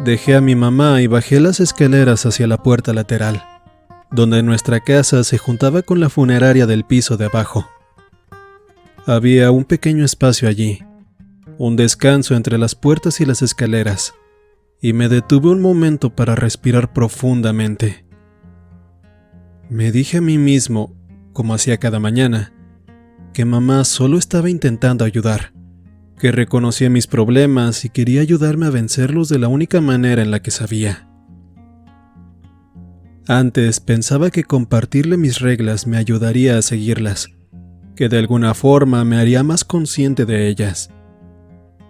Dejé a mi mamá y bajé las escaleras hacia la puerta lateral, donde nuestra casa se juntaba con la funeraria del piso de abajo. Había un pequeño espacio allí, un descanso entre las puertas y las escaleras, y me detuve un momento para respirar profundamente. Me dije a mí mismo, como hacía cada mañana, que mamá solo estaba intentando ayudar, que reconocía mis problemas y quería ayudarme a vencerlos de la única manera en la que sabía. Antes pensaba que compartirle mis reglas me ayudaría a seguirlas, que de alguna forma me haría más consciente de ellas,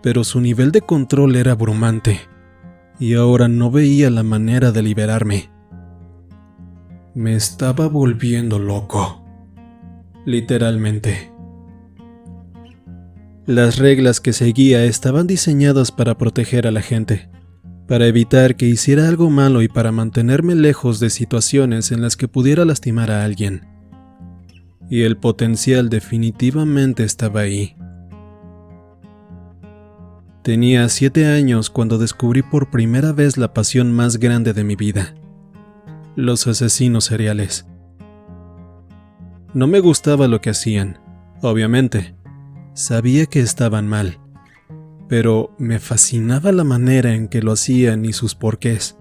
pero su nivel de control era abrumante, y ahora no veía la manera de liberarme. Me estaba volviendo loco, literalmente. Las reglas que seguía estaban diseñadas para proteger a la gente, para evitar que hiciera algo malo y para mantenerme lejos de situaciones en las que pudiera lastimar a alguien. Y el potencial definitivamente estaba ahí. Tenía 7 años cuando descubrí por primera vez la pasión más grande de mi vida: los asesinos seriales. No me gustaba lo que hacían, obviamente. Sabía que estaban mal, pero me fascinaba la manera en que lo hacían y sus porqués.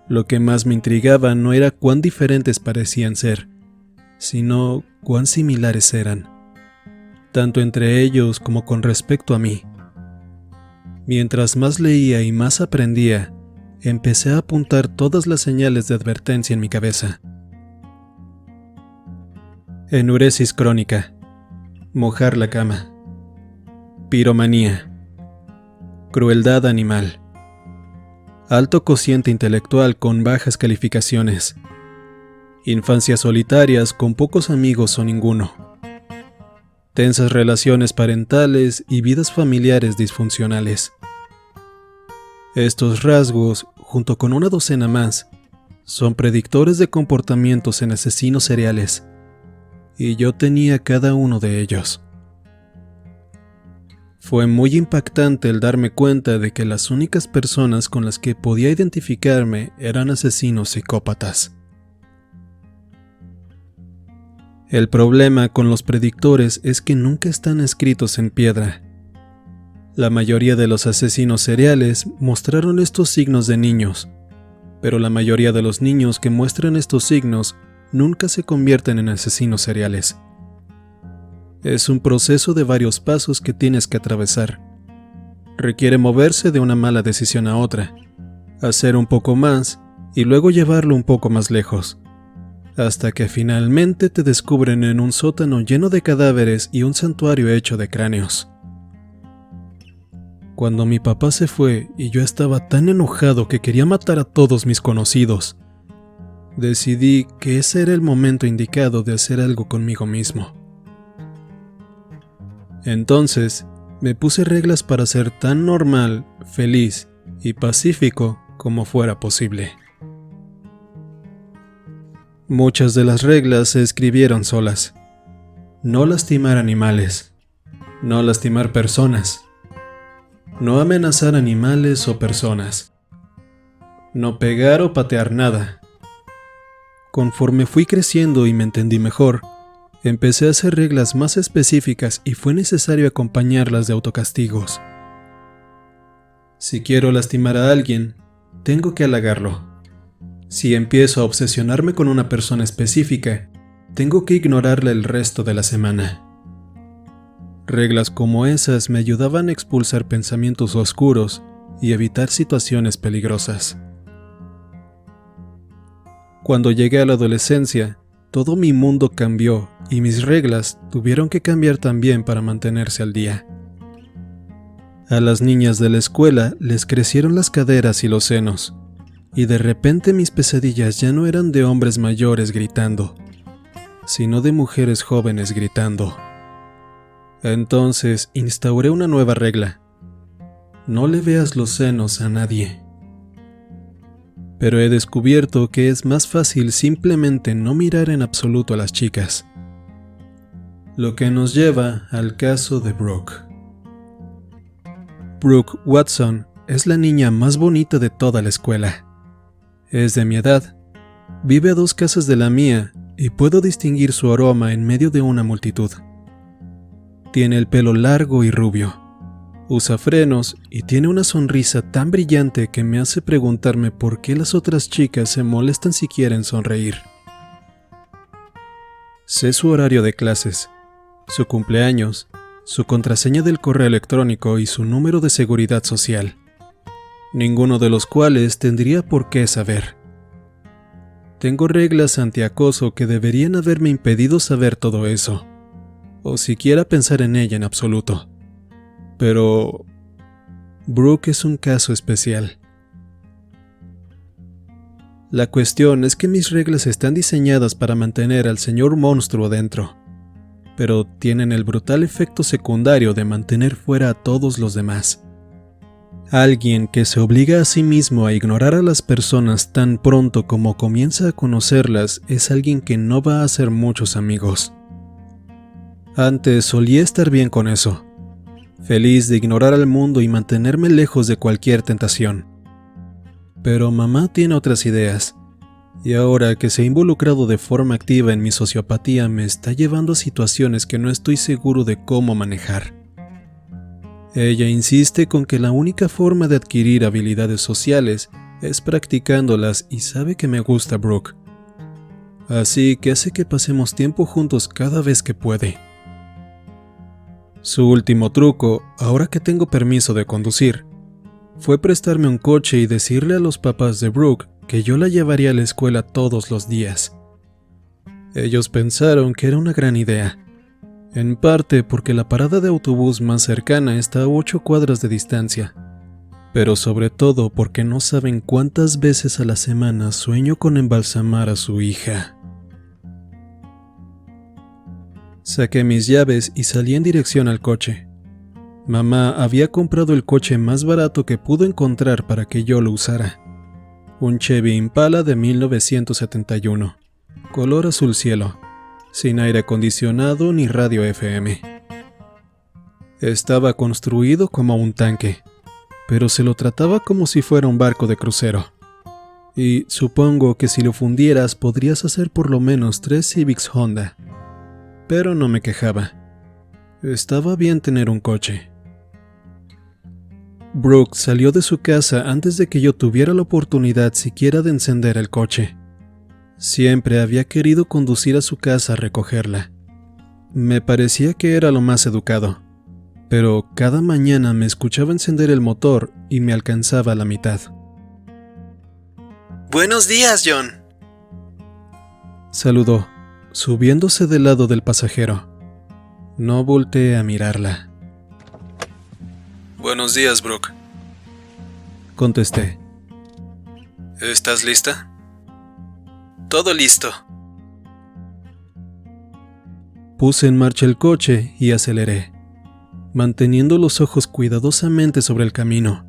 Lo que más me intrigaba no era cuán diferentes parecían ser, sino cuán similares eran, tanto entre ellos como con respecto a mí. Mientras más leía y más aprendía, empecé a apuntar todas las señales de advertencia en mi cabeza. Enuresis crónica, mojar la cama, piromanía, crueldad animal, alto cociente intelectual con bajas calificaciones, infancias solitarias con pocos amigos o ninguno, tensas relaciones parentales y vidas familiares disfuncionales. Estos rasgos, junto con una docena más, son predictores de comportamientos en asesinos seriales, y yo tenía cada uno de ellos. Fue muy impactante el darme cuenta de que las únicas personas con las que podía identificarme eran asesinos psicópatas. El problema con los predictores es que nunca están escritos en piedra. La mayoría de los asesinos seriales mostraron estos signos de niños, pero la mayoría de los niños que muestran estos signos nunca se convierten en asesinos seriales. Es un proceso de varios pasos que tienes que atravesar. Requiere moverse de una mala decisión a otra, hacer un poco más y luego llevarlo un poco más lejos, hasta que finalmente te descubren en un sótano lleno de cadáveres y un santuario hecho de cráneos. Cuando mi papá se fue y yo estaba tan enojado que quería matar a todos mis conocidos, decidí que ese era el momento indicado de hacer algo conmigo mismo. Entonces, me puse reglas para ser tan normal, feliz y pacífico como fuera posible. Muchas de las reglas se escribieron solas. No lastimar animales, no lastimar personas, no amenazar animales o personas, no pegar o patear nada. Conforme fui creciendo y me entendí mejor, empecé a hacer reglas más específicas y fue necesario acompañarlas de autocastigos. Si quiero lastimar a alguien, tengo que halagarlo. Si empiezo a obsesionarme con una persona específica, tengo que ignorarla el resto de la semana. Reglas como esas me ayudaban a expulsar pensamientos oscuros y evitar situaciones peligrosas. Cuando llegué a la adolescencia, todo mi mundo cambió y mis reglas tuvieron que cambiar también para mantenerse al día. A las niñas de la escuela les crecieron las caderas y los senos, y de repente mis pesadillas ya no eran de hombres mayores gritando, sino de mujeres jóvenes gritando. Entonces instauré una nueva regla: no le veas los senos a nadie. Pero he descubierto que es más fácil simplemente no mirar en absoluto a las chicas. Lo que nos lleva al caso de Brooke. Brooke Watson es la niña más bonita de toda la escuela. Es de mi edad, vive a 2 casas de la mía y puedo distinguir su aroma en medio de una multitud. Tiene el pelo largo y rubio, usa frenos y tiene una sonrisa tan brillante que me hace preguntarme por qué las otras chicas se molestan siquiera en sonreír. Sé su horario de clases, su cumpleaños, su contraseña del correo electrónico y su número de seguridad social, ninguno de los cuales tendría por qué saber. Tengo reglas antiacoso que deberían haberme impedido saber todo eso, o siquiera pensar en ella en absoluto. Pero Brooke es un caso especial. La cuestión es que mis reglas están diseñadas para mantener al señor monstruo dentro, pero tienen el brutal efecto secundario de mantener fuera a todos los demás. Alguien que se obliga a sí mismo a ignorar a las personas tan pronto como comienza a conocerlas es alguien que no va a hacer muchos amigos. Antes solía estar bien con eso, feliz de ignorar al mundo y mantenerme lejos de cualquier tentación. Pero mamá tiene otras ideas, y ahora que se ha involucrado de forma activa en mi sociopatía me está llevando a situaciones que no estoy seguro de cómo manejar. Ella insiste con que la única forma de adquirir habilidades sociales es practicándolas y sabe que me gusta Brooke. Así que hace que pasemos tiempo juntos cada vez que puede. Su último truco, ahora que tengo permiso de conducir, fue prestarme un coche y decirle a los papás de Brooke que yo la llevaría a la escuela todos los días. Ellos pensaron que era una gran idea, en parte porque la parada de autobús más cercana está a 8 cuadras de distancia, pero sobre todo porque no saben cuántas veces a la semana sueño con embalsamar a su hija. Saqué mis llaves y salí en dirección al coche. Mamá había comprado el coche más barato que pudo encontrar para que yo lo usara. Un Chevy Impala de 1971, color azul cielo, sin aire acondicionado ni radio FM. Estaba construido como un tanque, pero se lo trataba como si fuera un barco de crucero. Y supongo que si lo fundieras podrías hacer por lo menos 3 Civics Honda. Pero no me quejaba. Estaba bien tener un coche. Brooke salió de su casa antes de que yo tuviera la oportunidad siquiera de encender el coche. Siempre había querido conducir a su casa a recogerla. Me parecía que era lo más educado, pero cada mañana me escuchaba encender el motor y me alcanzaba a la mitad. «Buenos días, John», saludó, subiéndose del lado del pasajero. No volteé a mirarla. «Buenos días, Brooke», contesté. «¿Estás lista?» «Todo listo». Puse en marcha el coche y aceleré, manteniendo los ojos cuidadosamente sobre el camino.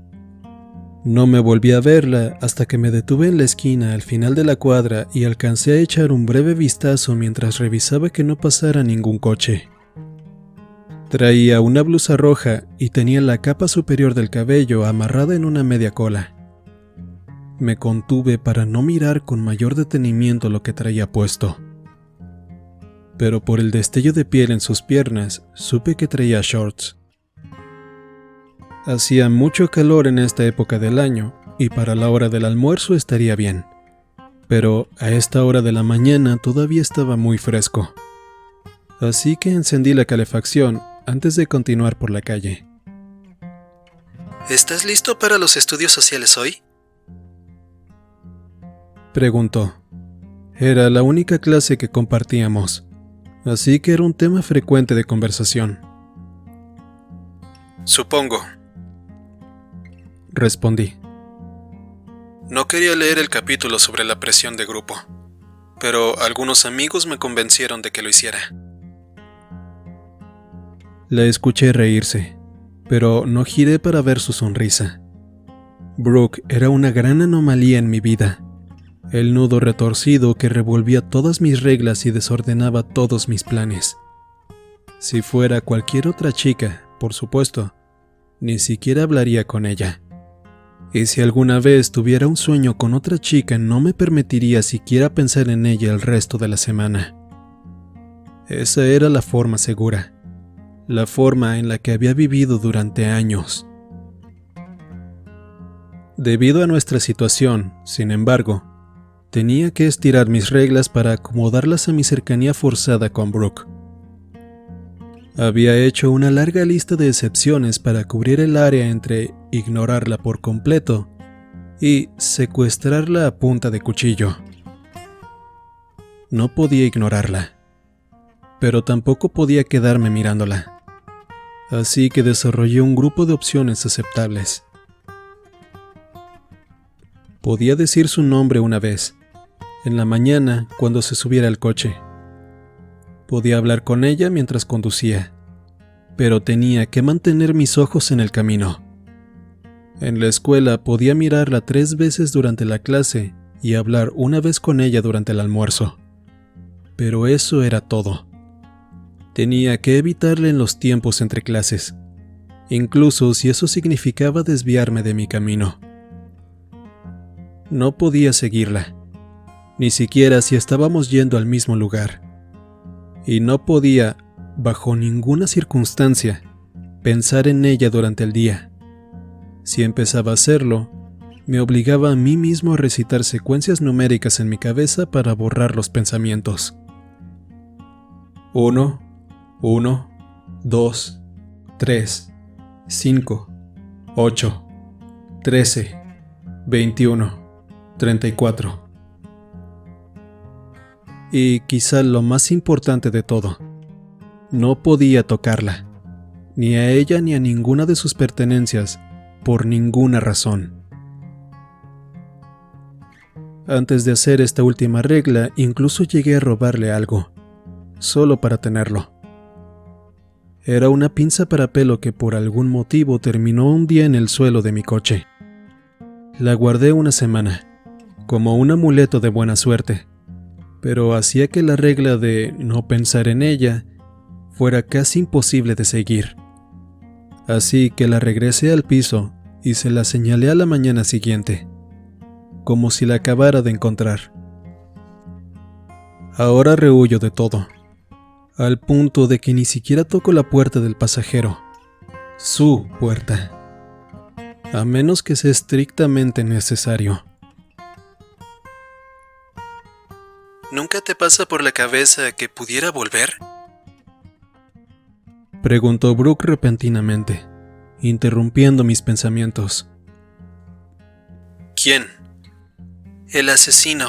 No me volví a verla hasta que me detuve en la esquina al final de la cuadra y alcancé a echar un breve vistazo mientras revisaba que no pasara ningún coche. Traía una blusa roja y tenía la capa superior del cabello amarrada en una media cola. Me contuve para no mirar con mayor detenimiento lo que traía puesto. Pero por el destello de piel en sus piernas, supe que traía shorts. Hacía mucho calor en esta época del año y para la hora del almuerzo estaría bien, pero a esta hora de la mañana todavía estaba muy fresco. Así que encendí la calefacción antes de continuar por la calle. ¿Estás listo para los estudios sociales hoy?, preguntó. Era la única clase que compartíamos, así que era un tema frecuente de conversación. Supongo, respondí. No quería leer el capítulo sobre la presión de grupo, pero algunos amigos me convencieron de que lo hiciera. La escuché reírse, pero no giré para ver su sonrisa. Brooke era una gran anomalía en mi vida, el nudo retorcido que revolvía todas mis reglas y desordenaba todos mis planes. Si fuera cualquier otra chica, por supuesto, ni siquiera hablaría con ella. Y si alguna vez tuviera un sueño con otra chica, no me permitiría siquiera pensar en ella el resto de la semana. Esa era la forma segura, la forma en la que había vivido durante años. Debido a nuestra situación, sin embargo, tenía que estirar mis reglas para acomodarlas a mi cercanía forzada con Brooke. Había hecho una larga lista de excepciones para cubrir el área entre ignorarla por completo y secuestrarla a punta de cuchillo. No podía ignorarla, pero tampoco podía quedarme mirándola. Así que desarrollé un grupo de opciones aceptables. Podía decir su nombre una vez, en la mañana cuando se subiera al coche. Podía hablar con ella mientras conducía, pero tenía que mantener mis ojos en el camino. En la escuela podía mirarla 3 veces durante la clase y hablar una vez con ella durante el almuerzo. Pero eso era todo. Tenía que evitarla en los tiempos entre clases, incluso si eso significaba desviarme de mi camino. No podía seguirla, ni siquiera si estábamos yendo al mismo lugar. Y no podía, bajo ninguna circunstancia, pensar en ella durante el día. Si empezaba a hacerlo, me obligaba a mí mismo a recitar secuencias numéricas en mi cabeza para borrar los pensamientos. 1, 1, 2, 3, 5, 8, 13, 21, 34. Y quizá lo más importante de todo, no podía tocarla, ni a ella ni a ninguna de sus pertenencias, por ninguna razón. Antes de hacer esta última regla, incluso llegué a robarle algo, solo para tenerlo. Era una pinza para pelo que por algún motivo terminó un día en el suelo de mi coche. La guardé una semana, como un amuleto de buena suerte, pero hacía que la regla de no pensar en ella fuera casi imposible de seguir. Así que la regresé al piso y se la señalé a la mañana siguiente, como si la acabara de encontrar. Ahora rehuyo de todo, al punto de que ni siquiera toco la puerta del pasajero, su puerta, a menos que sea estrictamente necesario. ¿Nunca te pasa por la cabeza que pudiera volver?, preguntó Brooke repentinamente, interrumpiendo mis pensamientos. ¿Quién? El asesino,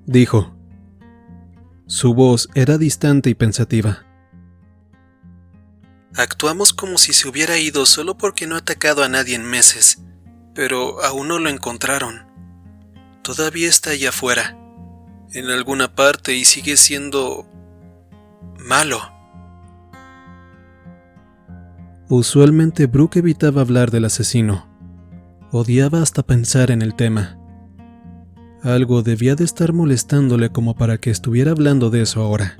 dijo. Su voz era distante y pensativa. Actuamos como si se hubiera ido solo porque no ha atacado a nadie en meses, pero aún no lo encontraron. Todavía está allá afuera, en alguna parte, y sigue siendo malo. Usualmente Brooke evitaba hablar del asesino. Odiaba hasta pensar en el tema. Algo debía de estar molestándole como para que estuviera hablando de eso ahora.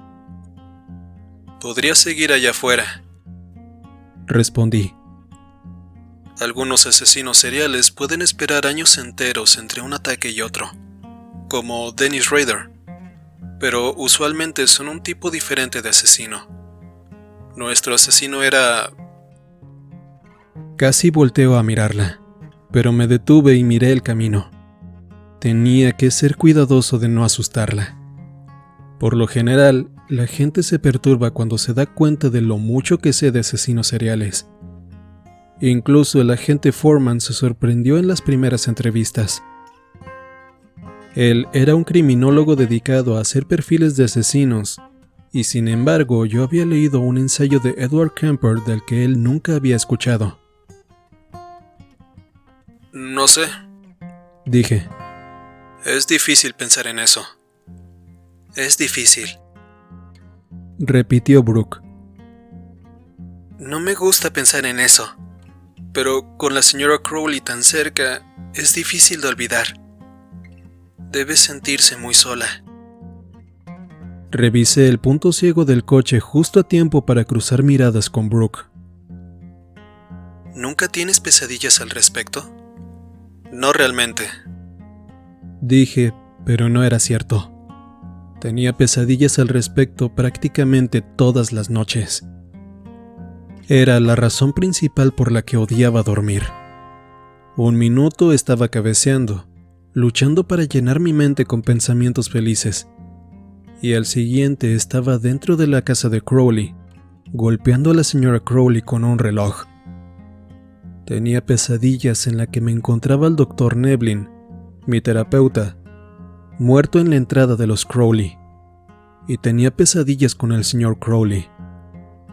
Podría seguir allá afuera, respondí. Algunos asesinos seriales pueden esperar años enteros entre un ataque y otro, como Dennis Rader, pero usualmente son un tipo diferente de asesino. Nuestro asesino era... Casi volteó a mirarla, pero me detuve y miré el camino. Tenía que ser cuidadoso de no asustarla. Por lo general, la gente se perturba cuando se da cuenta de lo mucho que sé de asesinos seriales. Incluso el agente Foreman se sorprendió en las primeras entrevistas. Él era un criminólogo dedicado a hacer perfiles de asesinos, y sin embargo yo había leído un ensayo de Edward Kemper del que él nunca había escuchado. No sé, dije. Es difícil pensar en eso. Es difícil, repitió Brooke. No me gusta pensar en eso, pero con la señora Crowley tan cerca, es difícil de olvidar. Debe sentirse muy sola. Revisé el punto ciego del coche justo a tiempo para cruzar miradas con Brooke. ¿Nunca tienes pesadillas al respecto?, No realmente. Dije, pero no era cierto. Tenía pesadillas al respecto prácticamente todas las noches. Era la razón principal por la que odiaba dormir. Un minuto estaba cabeceando, luchando para llenar mi mente con pensamientos felices, y al siguiente estaba dentro de la casa de Crowley, golpeando a la señora Crowley con un reloj. Tenía pesadillas en la que me encontraba el Dr. Nevlin, mi terapeuta, muerto en la entrada de los Crowley, y tenía pesadillas con el señor Crowley,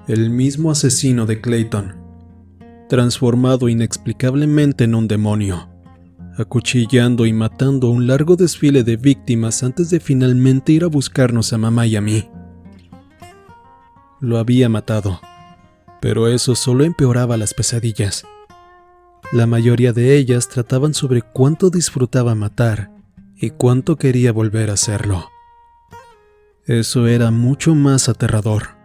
el mismo asesino de Clayton, transformado inexplicablemente en un demonio, acuchillando y matando un largo desfile de víctimas antes de finalmente ir a buscarnos a mamá y a mí. Lo había matado, pero eso solo empeoraba las pesadillas. La mayoría de ellas trataban sobre cuánto disfrutaba matar y cuánto quería volver a hacerlo. Eso era mucho más aterrador.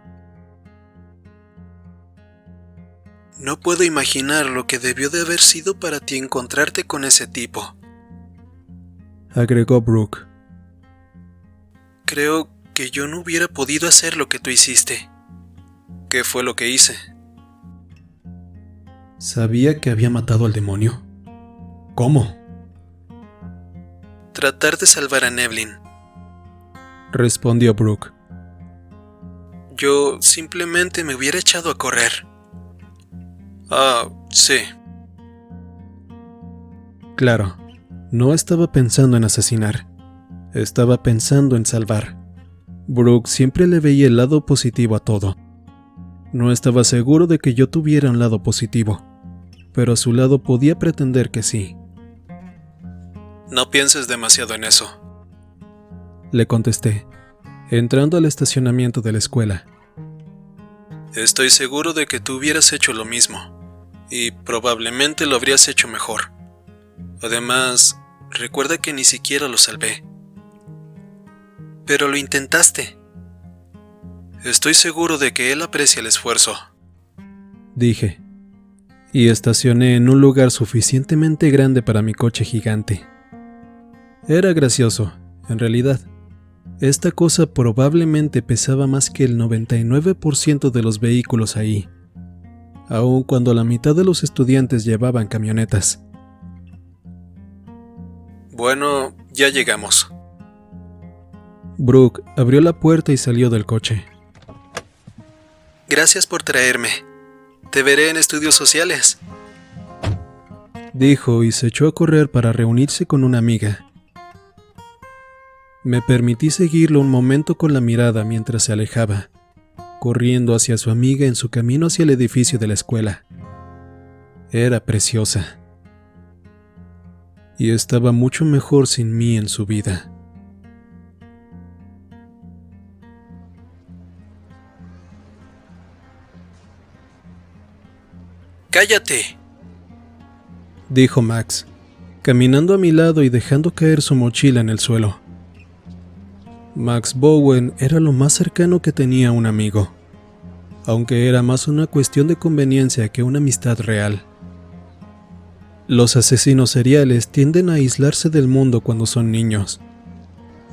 No puedo imaginar lo que debió de haber sido para ti encontrarte con ese tipo, agregó Brooke. Creo que yo no hubiera podido hacer lo que tú hiciste. ¿Qué fue lo que hice? ¿Sabía que había matado al demonio? ¿Cómo? Tratar de salvar a Nevlin, respondió Brooke. Yo simplemente me hubiera echado a correr. Ah, sí. Claro, no estaba pensando en asesinar. Estaba pensando en salvar. Brooke siempre le veía el lado positivo a todo. No estaba seguro de que yo tuviera un lado positivo, pero a su lado podía pretender que sí. No pienses demasiado en eso, le contesté, entrando al estacionamiento de la escuela. Estoy seguro de que tú hubieras hecho lo mismo, y probablemente lo habrías hecho mejor. Además, recuerda que ni siquiera lo salvé. Pero lo intentaste. Estoy seguro de que él aprecia el esfuerzo, dije, y estacioné en un lugar suficientemente grande para mi coche gigante. Era gracioso, en realidad. Esta cosa probablemente pesaba más que el 99% de los vehículos ahí, aun cuando la mitad de los estudiantes llevaban camionetas. Bueno, ya llegamos. Brooke abrió la puerta y salió del coche. Gracias por traerme. Te veré en estudios sociales, dijo y se echó a correr para reunirse con una amiga. Me permití seguirlo un momento con la mirada mientras se alejaba, corriendo hacia su amiga en su camino hacia el edificio de la escuela. Era preciosa. Y estaba mucho mejor sin mí en su vida. ¡Cállate!, dijo Max, caminando a mi lado y dejando caer su mochila en el suelo. Max Bowen era lo más cercano que tenía a un amigo, aunque era más una cuestión de conveniencia que una amistad real. Los asesinos seriales tienden a aislarse del mundo cuando son niños.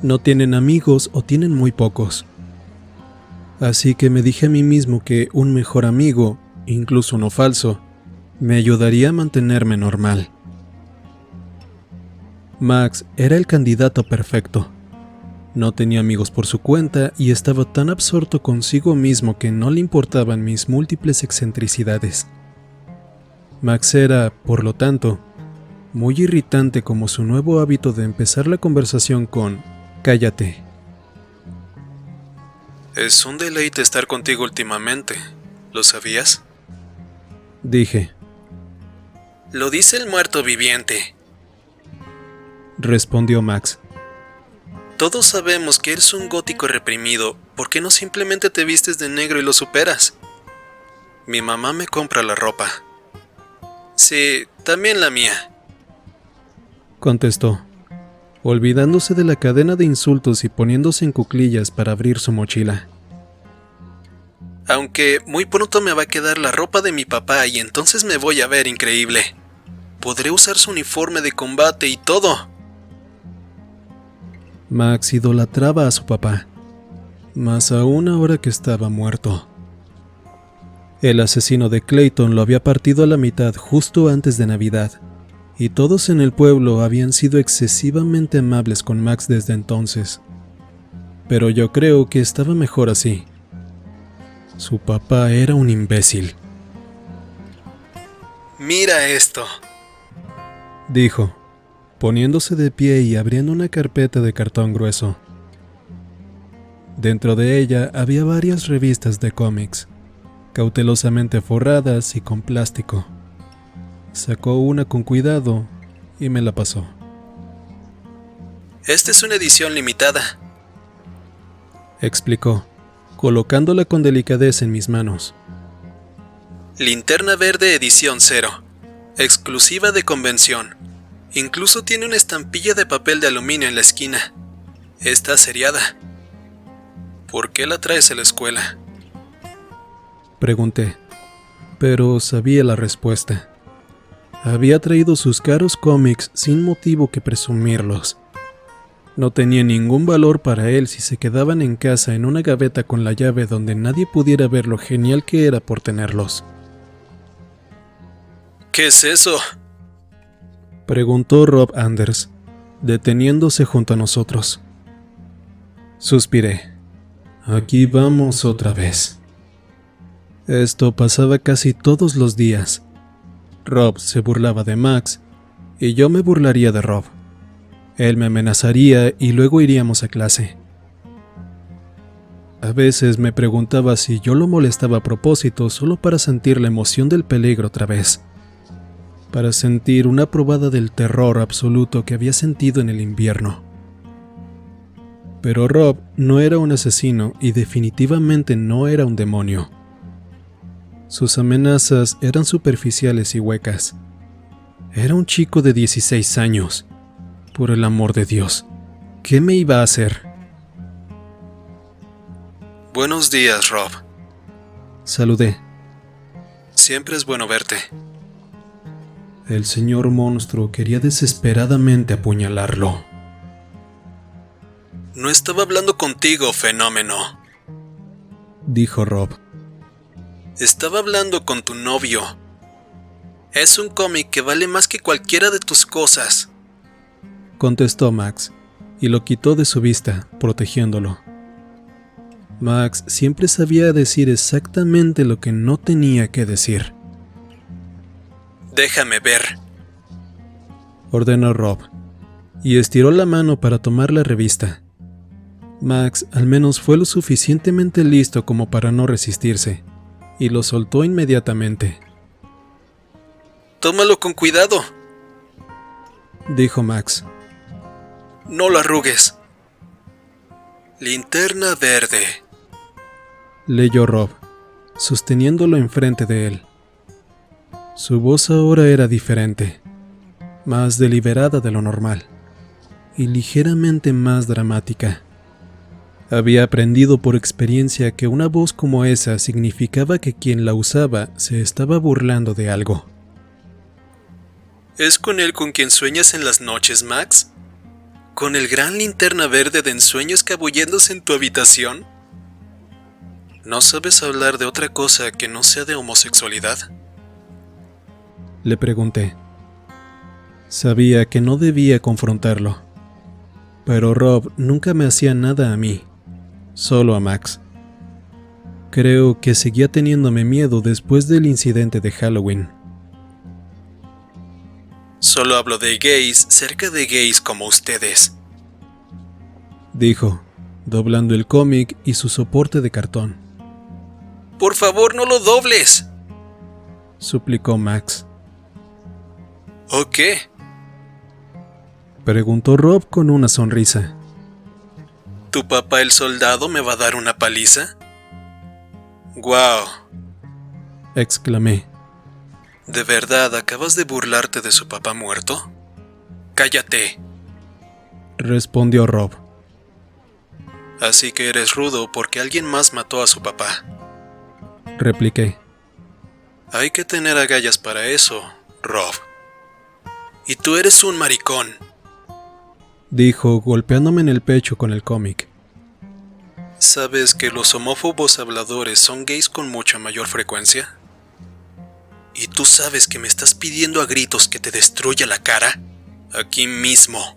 No tienen amigos o tienen muy pocos. Así que me dije a mí mismo que un mejor amigo, incluso uno falso, me ayudaría a mantenerme normal. Max era el candidato perfecto. No tenía amigos por su cuenta y estaba tan absorto consigo mismo que no le importaban mis múltiples excentricidades. Max era, por lo tanto, muy irritante como su nuevo hábito de empezar la conversación con «cállate». Es un deleite estar contigo últimamente, ¿lo sabías?, dije. Lo dice el muerto viviente, respondió Max. Todos sabemos que eres un gótico reprimido. ¿Por qué no simplemente te vistes de negro y lo superas? Mi mamá me compra la ropa. Sí, también la mía, contestó, olvidándose de la cadena de insultos y poniéndose en cuclillas para abrir su mochila. Aunque muy pronto me va a quedar la ropa de mi papá y entonces me voy a ver increíble. podré usar su uniforme de combate y todo. Max idolatraba a su papá, más aún ahora que estaba muerto. El asesino de Clayton lo había partido a la mitad justo antes de Navidad, y todos en el pueblo habían sido excesivamente amables con Max desde entonces. Pero yo creo que estaba mejor así. Su papá era un imbécil. «Mira esto», dijo, poniéndose de pie y abriendo una carpeta de cartón grueso. Dentro de ella había varias revistas de cómics, cautelosamente forradas y con plástico. Sacó una con cuidado y me la pasó. «Esta es una edición limitada», explicó, colocándola con delicadeza en mis manos. «Linterna Verde edición 0, exclusiva de convención. Incluso tiene una estampilla de papel de aluminio en la esquina. Está seriada. ¿Por qué la traes a la escuela?», pregunté, pero sabía la respuesta. Había traído sus caros cómics sin motivo que presumirlos. No tenía ningún valor para él si se quedaban en casa en una gaveta con la llave donde nadie pudiera ver lo genial que era por tenerlos. «¿Qué es eso?», preguntó Rob Anders, deteniéndose junto a nosotros. Suspiré. Aquí vamos otra vez. Esto pasaba casi todos los días. Rob se burlaba de Max y yo me burlaría de Rob. Él me amenazaría y luego iríamos a clase. A veces me preguntaba si yo lo molestaba a propósito solo para sentir la emoción del peligro otra vez, para sentir una probada del terror absoluto que había sentido en el invierno. Pero Rob no era un asesino y definitivamente no era un demonio. Sus amenazas eran superficiales y huecas. Era un chico de 16 años. Por el amor de Dios, ¿qué me iba a hacer? «Buenos días, Rob», saludé. «Siempre es bueno verte». El señor monstruo quería desesperadamente apuñalarlo. «No estaba hablando contigo, fenómeno», dijo Rob. «Estaba hablando con tu novio. Es un cómic que vale más que cualquiera de tus cosas», contestó Max, y lo quitó de su vista, protegiéndolo. Max siempre sabía decir exactamente lo que no tenía que decir. «Déjame ver», ordenó Rob, y estiró la mano para tomar la revista. Max al menos fue lo suficientemente listo como para no resistirse, y lo soltó inmediatamente. «Tómalo con cuidado», dijo Max. «No lo arrugues». «Linterna Verde», leyó Rob, sosteniéndolo enfrente de él. Su voz ahora era diferente, más deliberada de lo normal, y ligeramente más dramática. Había aprendido por experiencia que una voz como esa significaba que quien la usaba se estaba burlando de algo. «¿Es con él con quien sueñas en las noches, Max? ¿Con el gran Linterna Verde de ensueño escabulléndose en tu habitación? ¿No sabes hablar de otra cosa que no sea de homosexualidad?», le pregunté. Sabía que no debía confrontarlo, pero Rob nunca me hacía nada a mí, solo a Max. Creo que seguía teniéndome miedo después del incidente de Halloween. «Solo hablo de gays cerca de gays como ustedes», dijo, doblando el cómic y su soporte de cartón. «Por favor, no lo dobles», suplicó Max. «¿O qué?», preguntó Rob con una sonrisa. «¿Tu papá el soldado me va a dar una paliza?». «¡Guau!», exclamé. ¿De verdad acabas de burlarte de su papá muerto? «Cállate», respondió Rob. «Así que eres rudo porque alguien más mató a su papá», repliqué. «Hay que tener agallas para eso, Rob». Y tú eres un maricón, dijo, golpeándome en el pecho con el cómic. ¿Sabes que los homófobos habladores son gays con mucha mayor frecuencia? ¿Y tú sabes que me estás pidiendo a gritos que te destruya la cara? Aquí mismo.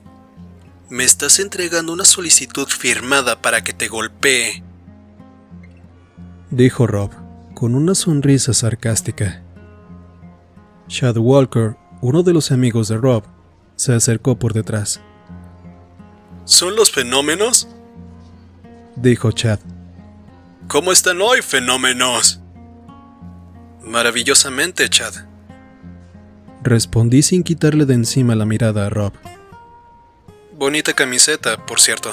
Me estás entregando una solicitud firmada para que te golpee, dijo Rob, con una sonrisa sarcástica. Chad Walker, uno de los amigos de Rob, se acercó por detrás. ¿Son los fenómenos?, dijo Chad. ¿Cómo están hoy, fenómenos? Maravillosamente, Chad, respondí sin quitarle de encima la mirada a Rob. Bonita camiseta, por cierto.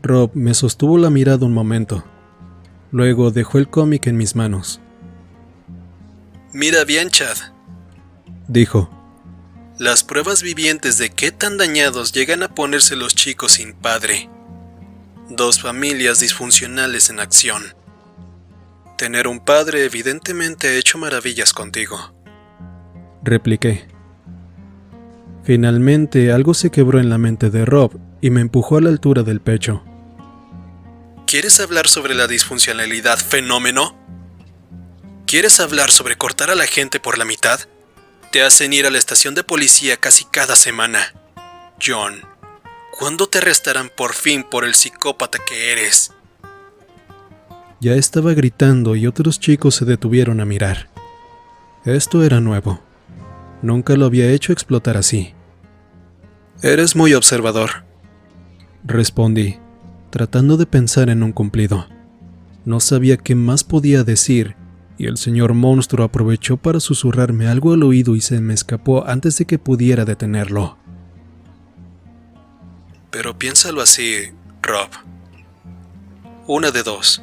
Rob me sostuvo la mirada un momento. Luego dejó el cómic en mis manos. Mira bien, Chad, dijo. Las pruebas vivientes de qué tan dañados llegan a ponerse los chicos sin padre. 2 familias disfuncionales en acción. Tener un padre evidentemente ha hecho maravillas contigo, repliqué. Finalmente algo se quebró en la mente de Rob y me empujó a la altura del pecho. ¿Quieres hablar sobre la disfuncionalidad, fenómeno? ¿Quieres hablar sobre cortar a la gente por la mitad? Te hacen ir a la estación de policía casi cada semana. John, ¿cuándo te arrestarán por fin por el psicópata que eres? Ya estaba gritando y otros chicos se detuvieron a mirar. Esto era nuevo. Nunca lo había hecho explotar así. Eres muy observador, respondí, tratando de pensar en un cumplido. No sabía qué más podía decir, y el señor monstruo aprovechó para susurrarme algo al oído y se me escapó antes de que pudiera detenerlo. Pero piénsalo así, Rob. Una de dos.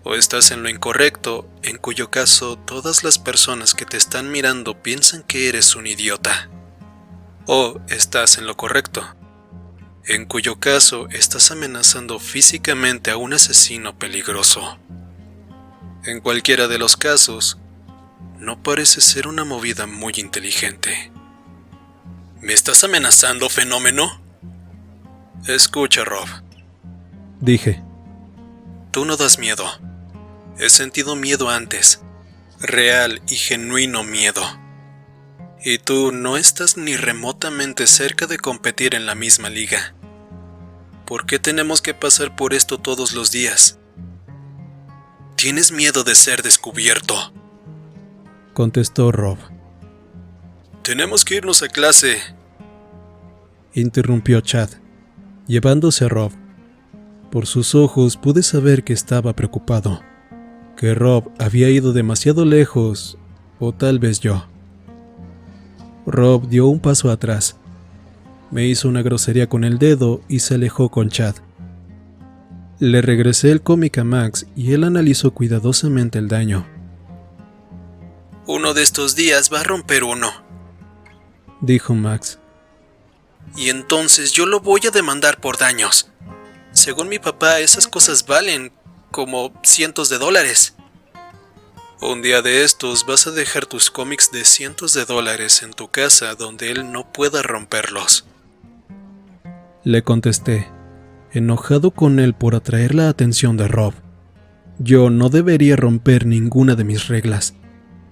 O estás en lo incorrecto, en cuyo caso todas las personas que te están mirando piensan que eres un idiota. O estás en lo correcto, en cuyo caso estás amenazando físicamente a un asesino peligroso. En cualquiera de los casos, no parece ser una movida muy inteligente. ¿Me estás amenazando, fenómeno? Escucha, Rob, dije. Tú no das miedo. He sentido miedo antes, real y genuino miedo. Y tú no estás ni remotamente cerca de competir en la misma liga. ¿Por qué tenemos que pasar por esto todos los días? ¿Tienes miedo de ser descubierto?, contestó Rob. Tenemos que irnos a clase, interrumpió Chad, llevándose a Rob. Por sus ojos pude saber que estaba preocupado, que Rob había ido demasiado lejos, o tal vez yo. Rob dio un paso atrás, me hizo una grosería con el dedo y se alejó con Chad. Le regresé el cómic a Max y él analizó cuidadosamente el daño. Uno de estos días va a romper uno, dijo Max. Y entonces yo lo voy a demandar por daños. Según mi papá, esas cosas valen como cientos de dólares. Un día de estos vas a dejar tus cómics de cientos de dólares en tu casa donde él no pueda romperlos, le contesté, enojado con él por atraer la atención de Rob. Yo no debería romper ninguna de mis reglas,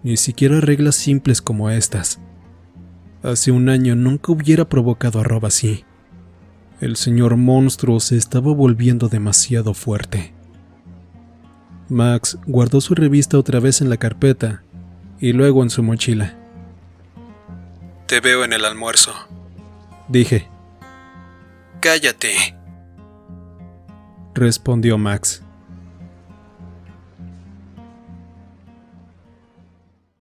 ni siquiera reglas simples como estas. Hace un año nunca hubiera provocado a Rob así. El señor monstruo se estaba volviendo demasiado fuerte. Max guardó su revista otra vez en la carpeta y luego en su mochila. Te veo en el almuerzo, dije. Cállate, respondió Max.